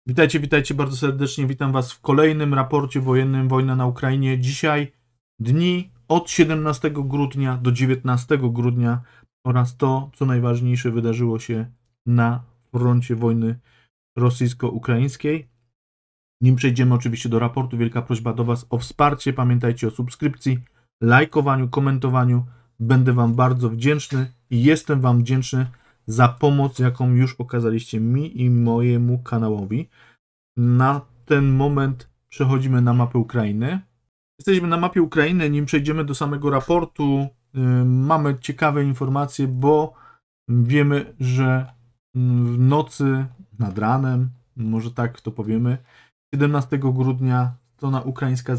Witajcie, witajcie bardzo serdecznie. Witam Was w kolejnym raporcie wojennym Wojna na Ukrainie. Dzisiaj dni od 17 grudnia do 19 grudnia oraz to, co najważniejsze wydarzyło się na froncie wojny rosyjsko-ukraińskiej. Nim przejdziemy oczywiście do raportu, wielka prośba do Was o wsparcie. Pamiętajcie o subskrypcji, lajkowaniu, komentowaniu. Będę Wam bardzo wdzięczny i jestem Wam wdzięczny za pomoc, jaką już okazaliście mi i mojemu kanałowi. Na ten moment przechodzimy na mapę Ukrainy. Jesteśmy na mapie Ukrainy, nim przejdziemy do samego raportu. Mamy ciekawe informacje, bo wiemy, że w nocy, nad ranem, może tak to powiemy, 17 grudnia strona ukraińska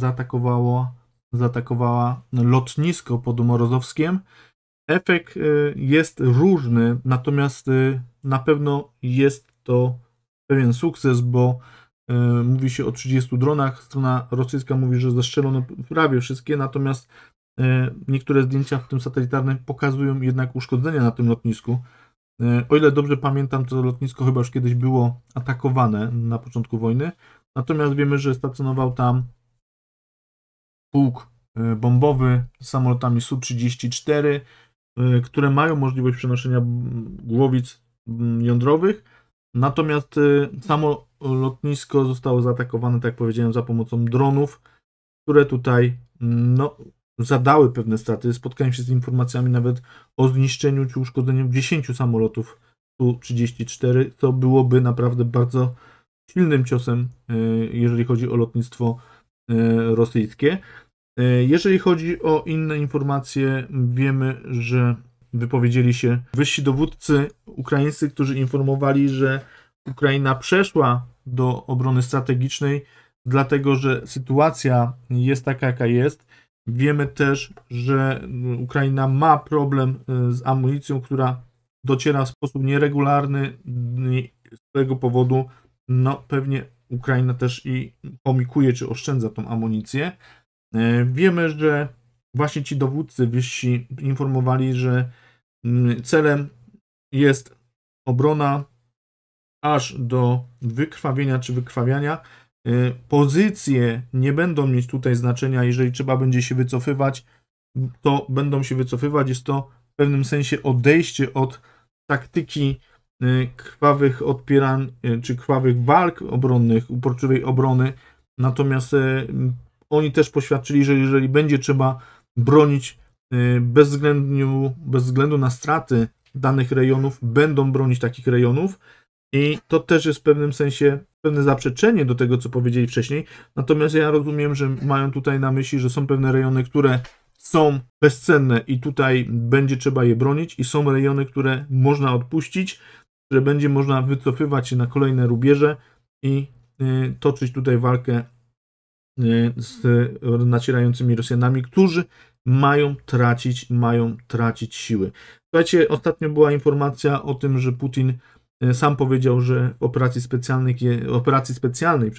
zaatakowała lotnisko pod Morozowskiem. Efekt jest różny, natomiast na pewno jest to pewien sukces, bo mówi się o 30 dronach. Strona rosyjska mówi, że zestrzelono prawie wszystkie, natomiast niektóre zdjęcia w tym satelitarnym pokazują jednak uszkodzenia na tym lotnisku. O ile dobrze pamiętam, to lotnisko chyba już kiedyś było atakowane na początku wojny, natomiast wiemy, że stacjonował tam pułk bombowy z samolotami Su-34, które mają możliwość przenoszenia głowic jądrowych, natomiast samo lotnisko zostało zaatakowane, tak jak powiedziałem, za pomocą dronów, które tutaj zadały pewne straty. Spotkałem się z informacjami nawet o zniszczeniu czy uszkodzeniu 10 samolotów Su-34, co byłoby naprawdę bardzo silnym ciosem, jeżeli chodzi o lotnictwo rosyjskie. Jeżeli chodzi o inne informacje, wiemy, że wypowiedzieli się wyżsi dowódcy ukraińscy, którzy informowali, że Ukraina przeszła do obrony strategicznej, dlatego że sytuacja jest taka, jaka jest. Wiemy też, że Ukraina ma problem z amunicją, która dociera w sposób nieregularny. Z tego powodu pewnie Ukraina też i chomikuje czy oszczędza tą amunicję. Wiemy, że właśnie ci dowódcy wyżsi informowali, że celem jest obrona aż do wykrwawienia czy wykrwawiania. Pozycje nie będą mieć tutaj znaczenia, jeżeli trzeba będzie się wycofywać, to będą się wycofywać. Jest to w pewnym sensie odejście od taktyki krwawych odpierań czy krwawych walk obronnych, uporczywej obrony. Natomiast oni też poświadczyli, że jeżeli będzie trzeba bronić bez względu na straty danych rejonów, będą bronić takich rejonów. I to też jest w pewnym sensie pewne zaprzeczenie do tego, co powiedzieli wcześniej. Natomiast ja rozumiem, że mają tutaj na myśli, że są pewne rejony, które są bezcenne i tutaj będzie trzeba je bronić, i są rejony, które można odpuścić, które będzie można wycofywać się na kolejne rubieże i toczyć tutaj walkę z nacierającymi Rosjanami, którzy mają tracić siły. Słuchajcie, ostatnio była informacja o tym, że Putin sam powiedział, że w operacji specjalnej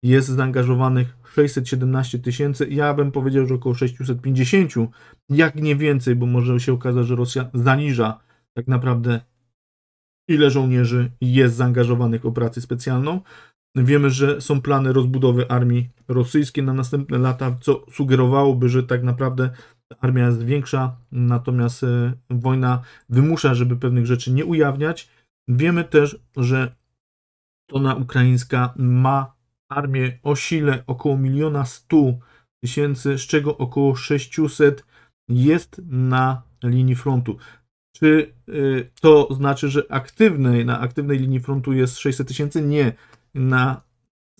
jest zaangażowanych 617 tysięcy. Ja bym powiedział, że około 650, jak nie więcej, bo może się okazać, że Rosja zaniża tak naprawdę, ile żołnierzy jest zaangażowanych w operację specjalną. Wiemy, że są plany rozbudowy armii rosyjskiej na następne lata, co sugerowałoby, że tak naprawdę armia jest większa, natomiast wojna wymusza, żeby pewnych rzeczy nie ujawniać. Wiemy też, że strona ukraińska ma armię o sile około 1 100 000, z czego około 600 jest na linii frontu. Czy to znaczy, że na aktywnej linii frontu jest 600 tysięcy? Nie. Na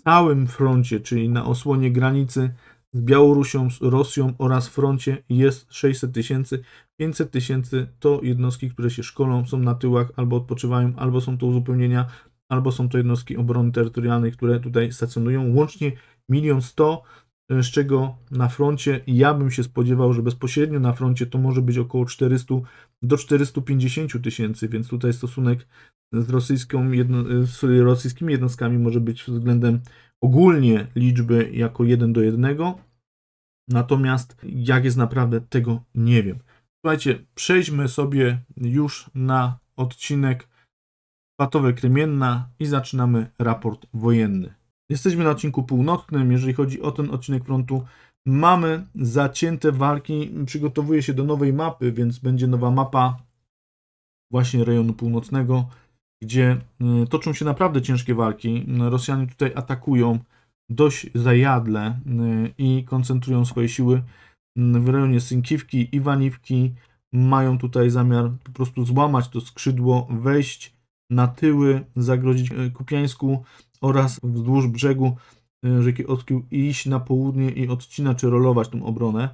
całym froncie, czyli na osłonie granicy z Białorusią, z Rosją oraz froncie jest 600 tysięcy. 500 tysięcy to jednostki, które się szkolą, są na tyłach, albo odpoczywają, albo są to uzupełnienia, albo są to jednostki obrony terytorialnej, które tutaj stacjonują. Łącznie 1 100 000, z czego na froncie ja bym się spodziewał, że bezpośrednio na froncie to może być około 400 do 450 tysięcy, więc tutaj stosunek z rosyjskimi jednostkami może być względem ogólnie liczby jako 1 do 1. Natomiast jak jest naprawdę, tego nie wiem. Słuchajcie, przejdźmy sobie już na odcinek Patowe Krymienna i zaczynamy raport wojenny. Jesteśmy na odcinku północnym. Jeżeli chodzi o ten odcinek frontu, mamy zacięte walki. Przygotowuje się do nowej mapy, więc będzie nowa mapa właśnie rejonu północnego, gdzie toczą się naprawdę ciężkie walki. Rosjanie tutaj atakują dość zajadle i koncentrują swoje siły w rejonie Synkiwki, Iwaniwki. Mają tutaj zamiar po prostu złamać to skrzydło, wejść na tyły, zagrozić Kupiańsku oraz wzdłuż brzegu rzeki Oskił iść na południe i odcinać czy rolować tą obronę.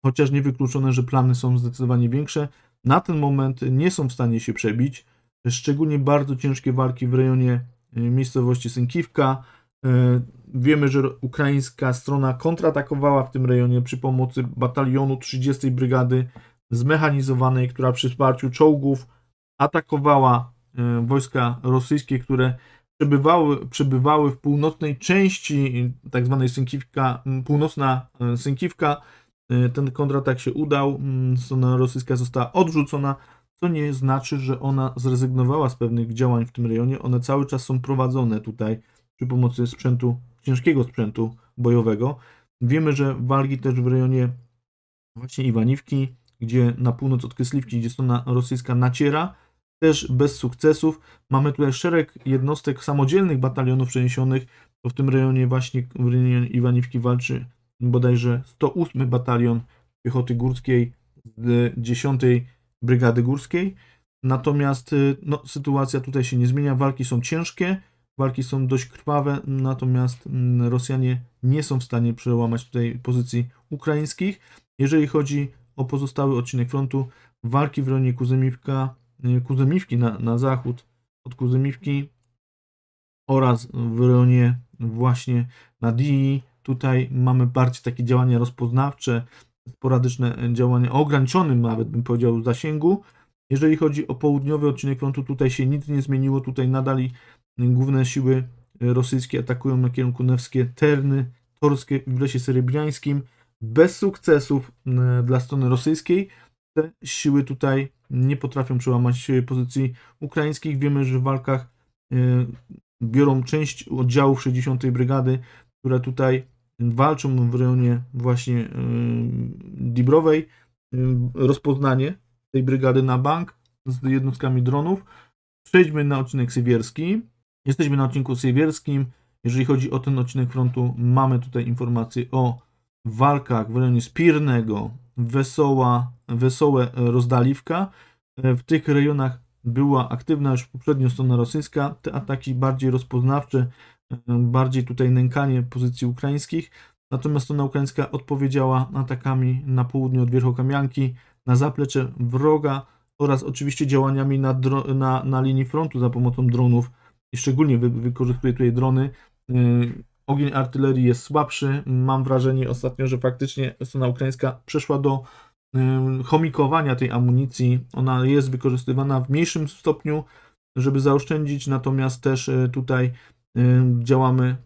Chociaż niewykluczone, że plany są zdecydowanie większe. Na ten moment nie są w stanie się przebić. Szczególnie bardzo ciężkie walki w rejonie miejscowości Synkiwka. Wiemy, że ukraińska strona kontratakowała w tym rejonie przy pomocy batalionu 30 Brygady zmechanizowanej, która przy wsparciu czołgów atakowała wojska rosyjskie, które przebywały w północnej części tak zwanej Synkiwka, północna Synkiwka. Ten kontratak się udał, strona rosyjska została odrzucona, co nie znaczy, że ona zrezygnowała z pewnych działań w tym rejonie. One cały czas są prowadzone tutaj przy pomocy sprzętu, ciężkiego sprzętu bojowego. Wiemy, że walki też w rejonie właśnie Iwaniwki, gdzie na północ od Kysliwki, gdzie strona rosyjska naciera, też bez sukcesów. Mamy tutaj szereg jednostek samodzielnych batalionów przeniesionych, bo w tym rejonie właśnie w rejonie Iwaniwki walczy bodajże 108 batalion piechoty górskiej z 10 Brygady Górskiej. Natomiast sytuacja tutaj się nie zmienia, walki są ciężkie, walki są dość krwawe, natomiast Rosjanie nie są w stanie przełamać tutaj pozycji ukraińskich. Jeżeli chodzi o pozostały odcinek frontu, walki w rejonie Kuzemiwki na zachód od Kuzemiwki oraz w rejonie właśnie Nadii. Tutaj mamy bardziej takie działania rozpoznawcze, sporadyczne działania o ograniczonym nawet bym powiedział zasięgu. Jeżeli chodzi o południowy odcinek frontu, tutaj się nic nie zmieniło, tutaj nadal główne siły rosyjskie atakują na kierunku Newskie Terny, Torskie w lesie serebriańskim. Bez sukcesów dla strony rosyjskiej. Te siły tutaj nie potrafią przełamać pozycji ukraińskich. Wiemy, że w walkach biorą część oddziałów 60. Brygady, które tutaj walczą w rejonie właśnie Dibrowej. Rozpoznanie tej brygady na bank z jednostkami dronów. Przejdźmy na odcinek sywierski. Jesteśmy na odcinku sywierskim. Jeżeli chodzi o ten odcinek frontu, mamy tutaj informacje o walkach w rejonie Spirnego, Wesołe Rozdaliwka. W tych rejonach była aktywna już poprzednio strona rosyjska. Te ataki bardziej rozpoznawcze, bardziej tutaj nękanie pozycji ukraińskich. Natomiast strona ukraińska odpowiedziała atakami na południe od Wierchokamianki, na zaplecze wroga oraz oczywiście działaniami na linii frontu za pomocą dronów. I szczególnie wykorzystuje tutaj drony. Ogień artylerii jest słabszy. Mam wrażenie ostatnio, że faktycznie strona ukraińska przeszła do chomikowania tej amunicji. Ona jest wykorzystywana w mniejszym stopniu, żeby zaoszczędzić, natomiast też tutaj działamy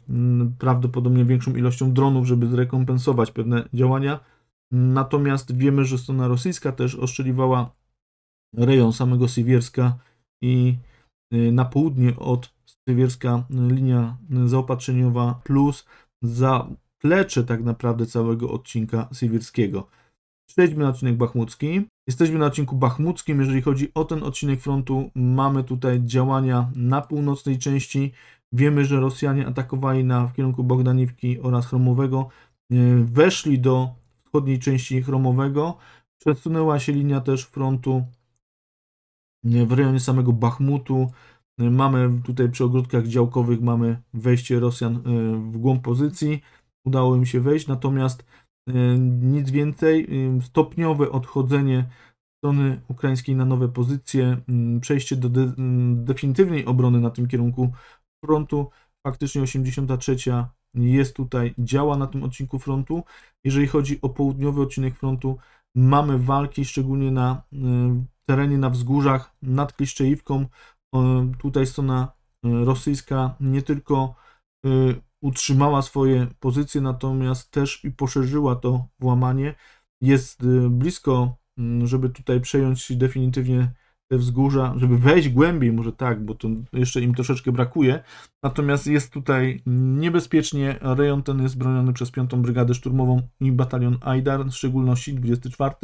prawdopodobnie większą ilością dronów, żeby zrekompensować pewne działania. Natomiast wiemy, że strona rosyjska też ostrzeliwała rejon samego Sywierska i na południe od Sywierska linia zaopatrzeniowa plus zaplecze tak naprawdę całego odcinka sywierskiego. Przejdźmy na odcinek bachmucki. Jesteśmy na odcinku bachmuckim. Jeżeli chodzi o ten odcinek frontu, mamy tutaj działania na północnej części. Wiemy, że Rosjanie atakowali w kierunku Bogdaniwki oraz Chromowego. Weszli do wschodniej części Chromowego. Przesunęła się linia też frontu w rejonie samego Bachmutu. Mamy tutaj przy ogródkach działkowych mamy wejście Rosjan w głąb pozycji. Udało im się wejść, natomiast nic więcej. Stopniowe odchodzenie strony ukraińskiej na nowe pozycje, przejście do definitywnej obrony na tym kierunku frontu. Faktycznie 83. jest tutaj, działa na tym odcinku frontu. Jeżeli chodzi o południowy odcinek frontu, mamy walki szczególnie na terenie, na wzgórzach nad Kliszczejówką. Tutaj strona rosyjska nie tylko utrzymała swoje pozycje, natomiast też i poszerzyła to włamanie. Jest blisko, żeby tutaj przejąć definitywnie te wzgórza, żeby wejść głębiej, może tak, bo to jeszcze im troszeczkę brakuje. Natomiast jest tutaj niebezpiecznie. Rejon ten jest broniony przez 5. Brygadę Szturmową i batalion Ajdar, w szczególności 24.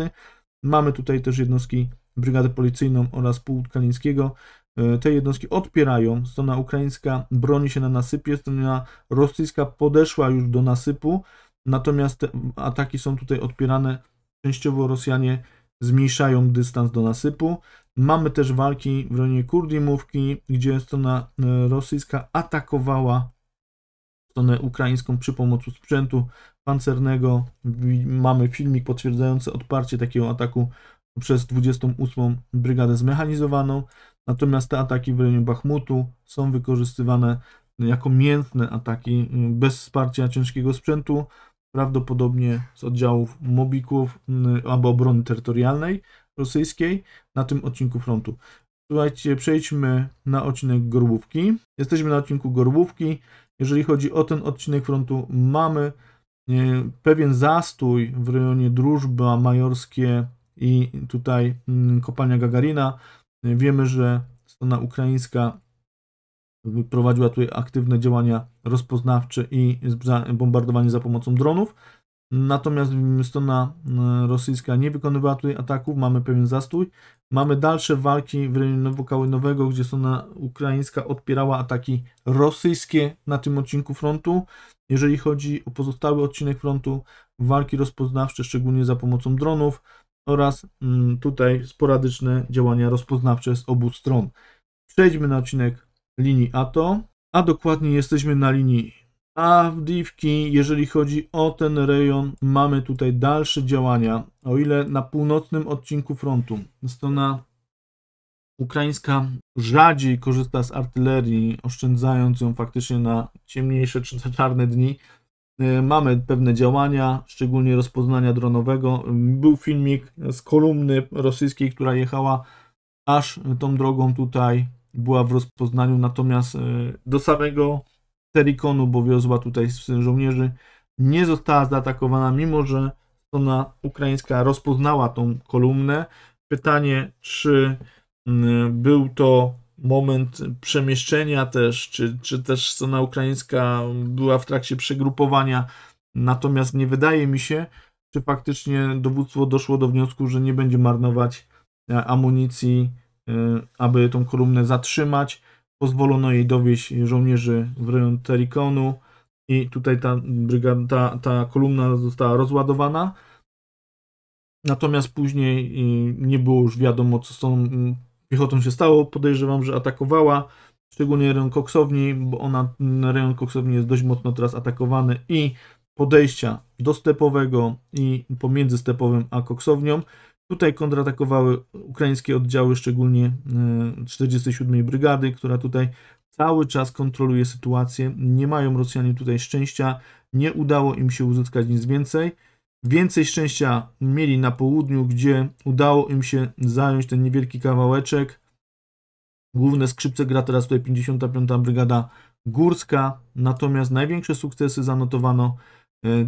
Mamy tutaj też jednostki Brygadę Policyjną oraz Pułk Kalińskiego. Te jednostki odpierają. Strona ukraińska broni się na nasypie, strona rosyjska podeszła już do nasypu, natomiast te ataki są tutaj odpierane. Częściowo Rosjanie zmniejszają dystans do nasypu. Mamy też walki w rejonie Kurdimówki, gdzie strona rosyjska atakowała stronę ukraińską przy pomocy sprzętu pancernego. Mamy filmik potwierdzający odparcie takiego ataku przez 28. Brygadę Zmechanizowaną. Natomiast te ataki w rejonie Bachmutu są wykorzystywane jako mięsne ataki bez wsparcia ciężkiego sprzętu, prawdopodobnie z oddziałów Mobików albo obrony terytorialnej rosyjskiej na tym odcinku frontu. Słuchajcie, przejdźmy na odcinek Gorbówki. Jesteśmy na odcinku Gorbówki. Jeżeli chodzi o ten odcinek frontu, mamy pewien zastój w rejonie Drużba Majorskie i tutaj kopalnia Gagarina. Wiemy, że strona ukraińska prowadziła tutaj aktywne działania rozpoznawcze i bombardowanie za pomocą dronów. Natomiast strona rosyjska nie wykonywała tutaj ataków, mamy pewien zastój. Mamy dalsze walki w rejonie Nowokałynowego, gdzie strona ukraińska odpierała ataki rosyjskie na tym odcinku frontu. Jeżeli chodzi o pozostały odcinek frontu, walki rozpoznawcze, szczególnie za pomocą dronów oraz tutaj sporadyczne działania rozpoznawcze z obu stron. Przejdźmy na odcinek linii ATO, a dokładnie jesteśmy na linii Awdijiwki. Jeżeli chodzi o ten rejon, mamy tutaj dalsze działania. O ile na północnym odcinku frontu strona ukraińska rzadziej korzysta z artylerii, oszczędzając ją faktycznie na ciemniejsze czy czarne dni, mamy pewne działania, szczególnie rozpoznania dronowego. Był filmik z kolumny rosyjskiej, która jechała aż tą drogą tutaj, była w rozpoznaniu, natomiast do samego Terikonu, bo wiozła tutaj żołnierzy, nie została zaatakowana, mimo że strona ukraińska rozpoznała tą kolumnę. Pytanie, czy był to moment przemieszczenia też, czy też strona ukraińska była w trakcie przegrupowania, natomiast nie wydaje mi się, czy faktycznie dowództwo doszło do wniosku, że nie będzie marnować amunicji, aby tą kolumnę zatrzymać. Pozwolono jej dowieźć żołnierzy w rejon Terikonu i tutaj ta kolumna została rozładowana. Natomiast później nie było już wiadomo, co z tą piechotą się stało. Podejrzewam, że atakowała, szczególnie rejon koksowni, bo rejon koksowni jest dość mocno teraz atakowany i podejścia do stepowego i pomiędzy stepowym a koksownią. Tutaj kontratakowały ukraińskie oddziały, szczególnie 47. Brygady, która tutaj cały czas kontroluje sytuację. Nie mają Rosjanie tutaj szczęścia, nie udało im się uzyskać nic więcej. Więcej szczęścia mieli na południu, gdzie udało im się zająć ten niewielki kawałeczek. Główne skrzypce gra teraz tutaj 55. Brygada Górska, natomiast największe sukcesy zanotowano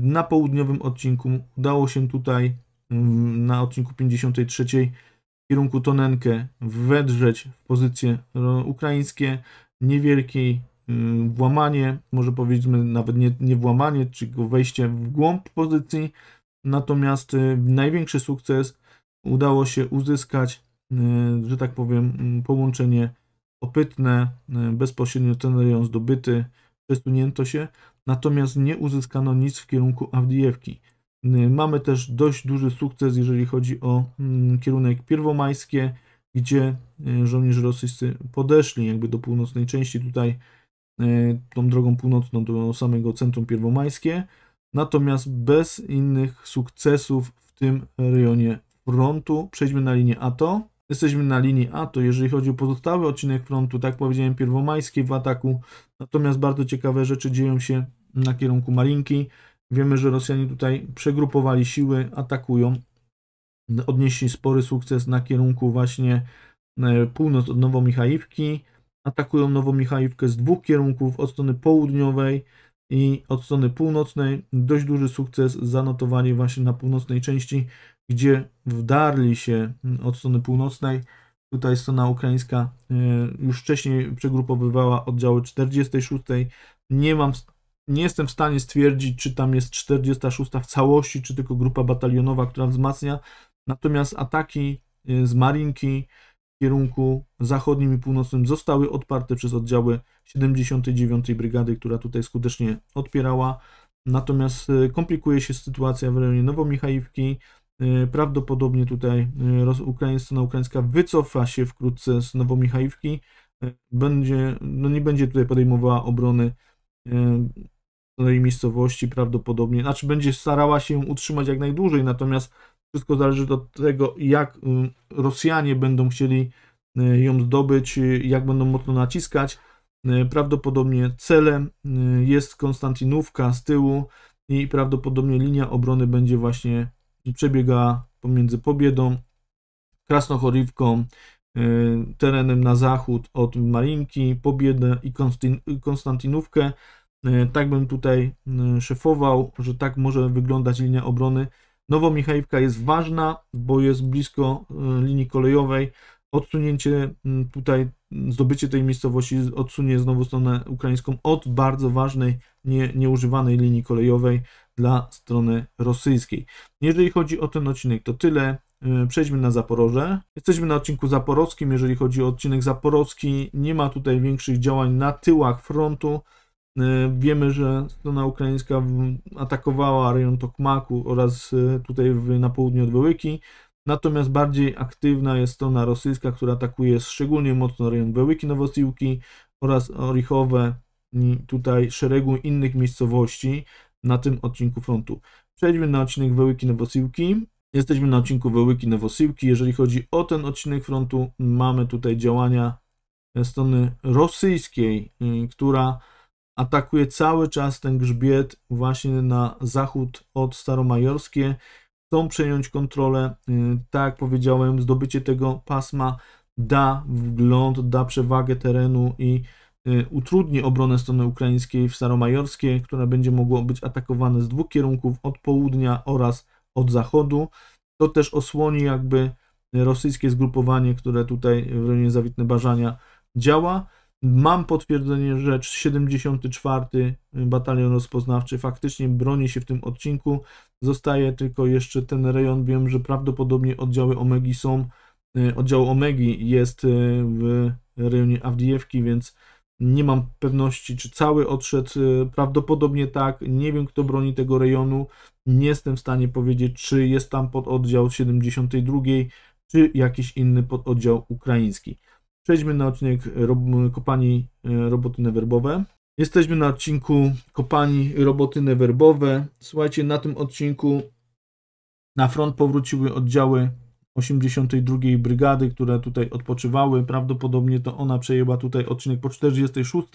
na południowym odcinku. Udało się tutaj na odcinku 53 w kierunku Tonenkę wedrzeć w pozycje ukraińskie. Niewielkie włamanie, może powiedzmy nawet nie włamanie, czy wejście w głąb pozycji. Natomiast największy sukces udało się uzyskać, że tak powiem, połączenie Opytne, bezpośrednio ten rejon zdobyty, przesunięto się, natomiast nie uzyskano nic w kierunku Awdijewki. Mamy też dość duży sukces, jeżeli chodzi o kierunek Pierwomajskie, gdzie żołnierze rosyjscy podeszli jakby do północnej części, tutaj tą drogą północną do samego centrum Pierwomajskie, natomiast bez innych sukcesów w tym rejonie frontu. Przejdźmy na linię ATO. Jesteśmy na linii ATO, jeżeli chodzi o pozostały odcinek frontu, tak powiedziałem, Pierwomajskiej w ataku, natomiast bardzo ciekawe rzeczy dzieją się na kierunku Marinki. Wiemy, że Rosjanie tutaj przegrupowali siły, atakują, odnieśli spory sukces na kierunku właśnie północ od Nowomichajówki, atakują Nowomichajówkę z dwóch kierunków, od strony południowej i od strony północnej. Dość duży sukces zanotowali właśnie na północnej części, gdzie wdarli się od strony północnej Tutaj strona ukraińska już wcześniej przegrupowywała oddziały 46. Nie jestem w stanie stwierdzić, czy tam jest 46 w całości, czy tylko grupa batalionowa, która wzmacnia. Natomiast ataki z Marinki w kierunku zachodnim i północnym zostały odparte przez oddziały 79. Brygady, która tutaj skutecznie odpierała. Natomiast komplikuje się sytuacja w rejonie Nowomichajówki. Prawdopodobnie tutaj strona ukraińska wycofa się wkrótce z Nowomichajówki. Nie będzie tutaj podejmowała obrony tej miejscowości prawdopodobnie. Znaczy będzie starała się utrzymać jak najdłużej, natomiast wszystko zależy od tego, jak Rosjanie będą chcieli ją zdobyć, jak będą mocno naciskać. Prawdopodobnie celem jest Konstantinówka z tyłu i prawdopodobnie linia obrony będzie właśnie przebiegała pomiędzy Pobiedą, Krasnochorywką, terenem na zachód od Marinki, Pobiedę i Konstantinówkę. Tak bym tutaj szefował, że tak może wyglądać linia obrony. Nowomichajówka jest ważna, bo jest blisko linii kolejowej. Odsunięcie tutaj, zdobycie tej miejscowości odsunie znowu stronę ukraińską od bardzo ważnej, nieużywanej linii kolejowej dla strony rosyjskiej. Jeżeli chodzi o ten odcinek, to tyle. Przejdźmy na Zaporoże. Jesteśmy na odcinku zaporowskim. Jeżeli chodzi o odcinek zaporowski, nie ma tutaj większych działań na tyłach frontu. Wiemy, że strona ukraińska atakowała rejon Tokmaku oraz tutaj na południe od Wełyki. Natomiast bardziej aktywna jest strona rosyjska, która atakuje szczególnie mocno rejon Wełyki Nowosiłki oraz Orichowe i tutaj szeregu innych miejscowości na tym odcinku frontu. Przejdźmy na odcinek Wełyki Nowosiłki. Jesteśmy na odcinku Wełyki Nowosiłki. Jeżeli chodzi o ten odcinek frontu, mamy tutaj działania strony rosyjskiej, która atakuje cały czas ten grzbiet właśnie na zachód od Staromajorskie. Chcą przejąć kontrolę. Tak jak powiedziałem, zdobycie tego pasma da wgląd, da przewagę terenu i utrudni obronę strony ukraińskiej w Staromajorskie, która będzie mogła być atakowana z dwóch kierunków, od południa oraz od zachodu. To też osłoni jakby rosyjskie zgrupowanie, które tutaj w rejonie Zawitne Bażania działa. Mam potwierdzenie, że 74. Batalion Rozpoznawczy faktycznie broni się w tym odcinku. Zostaje tylko jeszcze ten rejon. Wiem, że prawdopodobnie oddziały Omegi oddział Omegi jest w rejonie Awdijewki, więc nie mam pewności, czy cały odszedł. Prawdopodobnie tak. Nie wiem, kto broni tego rejonu. Nie jestem w stanie powiedzieć, czy jest tam pododdział 72, czy jakiś inny pododdział ukraiński. Przejdźmy na odcinek kopalni Robotyne Werbowe. Jesteśmy na odcinku kopalni Robotyne Werbowe. Słuchajcie, na tym odcinku na front powróciły oddziały 82 Brygady, które tutaj odpoczywały. Prawdopodobnie to ona przejęła tutaj odcinek po 46.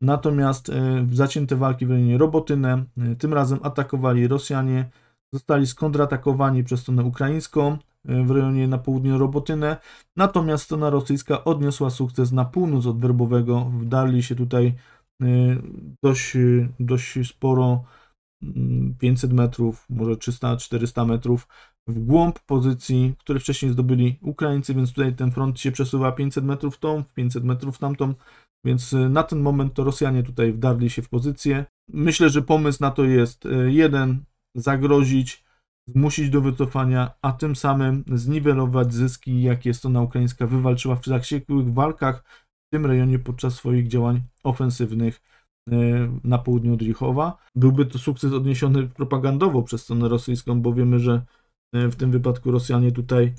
Natomiast zacięte walki w rejonie Robotyne. Tym razem atakowali Rosjanie. Zostali skontratakowani przez stronę ukraińską w rejonie na południe Robotynę. Natomiast strona rosyjska odniosła sukces na północ od Werbowego. Wdarli się tutaj dość sporo, 500 metrów, może 300-400 metrów w głąb pozycji, które wcześniej zdobyli Ukraińcy, więc tutaj ten front się przesuwa 500 metrów tą, 500 metrów tamtą, więc na ten moment to Rosjanie tutaj wdarli się w pozycję. Myślę, że pomysł na to jest jeden: zagrozić, zmusić do wycofania, a tym samym zniwelować zyski, jakie strona ukraińska wywalczyła w zaciekłych walkach w tym rejonie podczas swoich działań ofensywnych na południu od Richowa. Byłby to sukces odniesiony propagandowo przez stronę rosyjską, bo wiemy, że w tym wypadku Rosjanie tutaj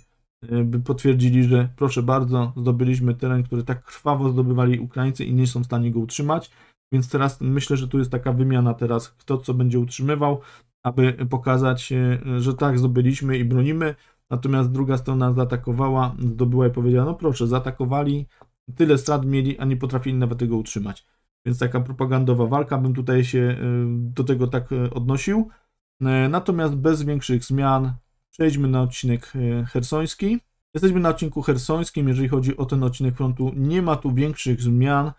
by potwierdzili, że proszę bardzo, zdobyliśmy teren, który tak krwawo zdobywali Ukraińcy i nie są w stanie go utrzymać, więc teraz myślę, że tu jest taka wymiana teraz, kto co będzie utrzymywał, aby pokazać, że tak, zdobyliśmy i bronimy, natomiast druga strona zaatakowała, zdobyła i powiedziała, no proszę, zaatakowali, tyle strat mieli, a nie potrafili nawet tego utrzymać. Więc taka propagandowa walka, bym tutaj się do tego tak odnosił. Natomiast bez większych zmian przejdźmy na odcinek chersoński. Jesteśmy na odcinku chersońskim. Jeżeli chodzi o ten odcinek frontu, nie ma tu większych zmian.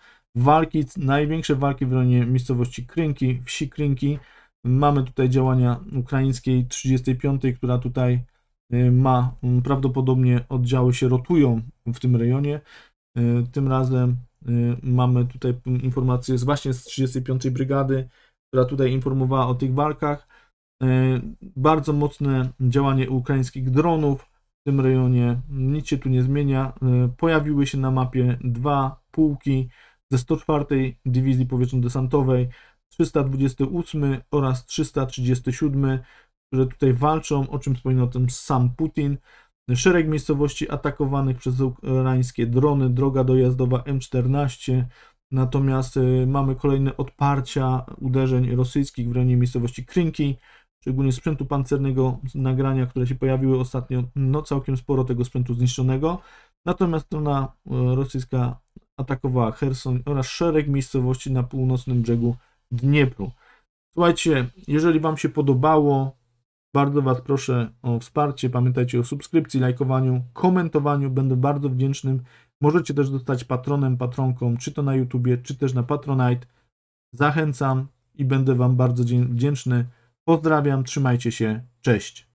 Największe walki w rejonie miejscowości Krynki, wsi Krynki. Mamy tutaj działania ukraińskiej 35, która tutaj prawdopodobnie oddziały się rotują w tym rejonie. Tym razem mamy tutaj informację właśnie z 35. Brygady, która tutaj informowała o tych walkach. Bardzo mocne działanie ukraińskich dronów w tym rejonie, nic się tu nie zmienia. Pojawiły się na mapie 2 pułki ze 104. Dywizji Powietrzno-Desantowej, 328 oraz 337, które tutaj walczą, o czym wspominał ten sam Putin. Szereg miejscowości atakowanych przez ukraińskie drony, droga dojazdowa M14, natomiast mamy kolejne odparcia uderzeń rosyjskich w rejonie miejscowości Krynki, szczególnie sprzętu pancernego, nagrania, które się pojawiły ostatnio, no całkiem sporo tego sprzętu zniszczonego. Natomiast strona rosyjska atakowała Cherson oraz szereg miejscowości na północnym brzegu Dniepru. Słuchajcie, jeżeli Wam się podobało, bardzo Was proszę o wsparcie. Pamiętajcie o subskrypcji, lajkowaniu, komentowaniu. Będę bardzo wdzięcznym. Możecie też zostać patronem, patronką, czy to na YouTubie, czy też na Patronite. Zachęcam i będę Wam bardzo wdzięczny. Pozdrawiam, trzymajcie się, cześć.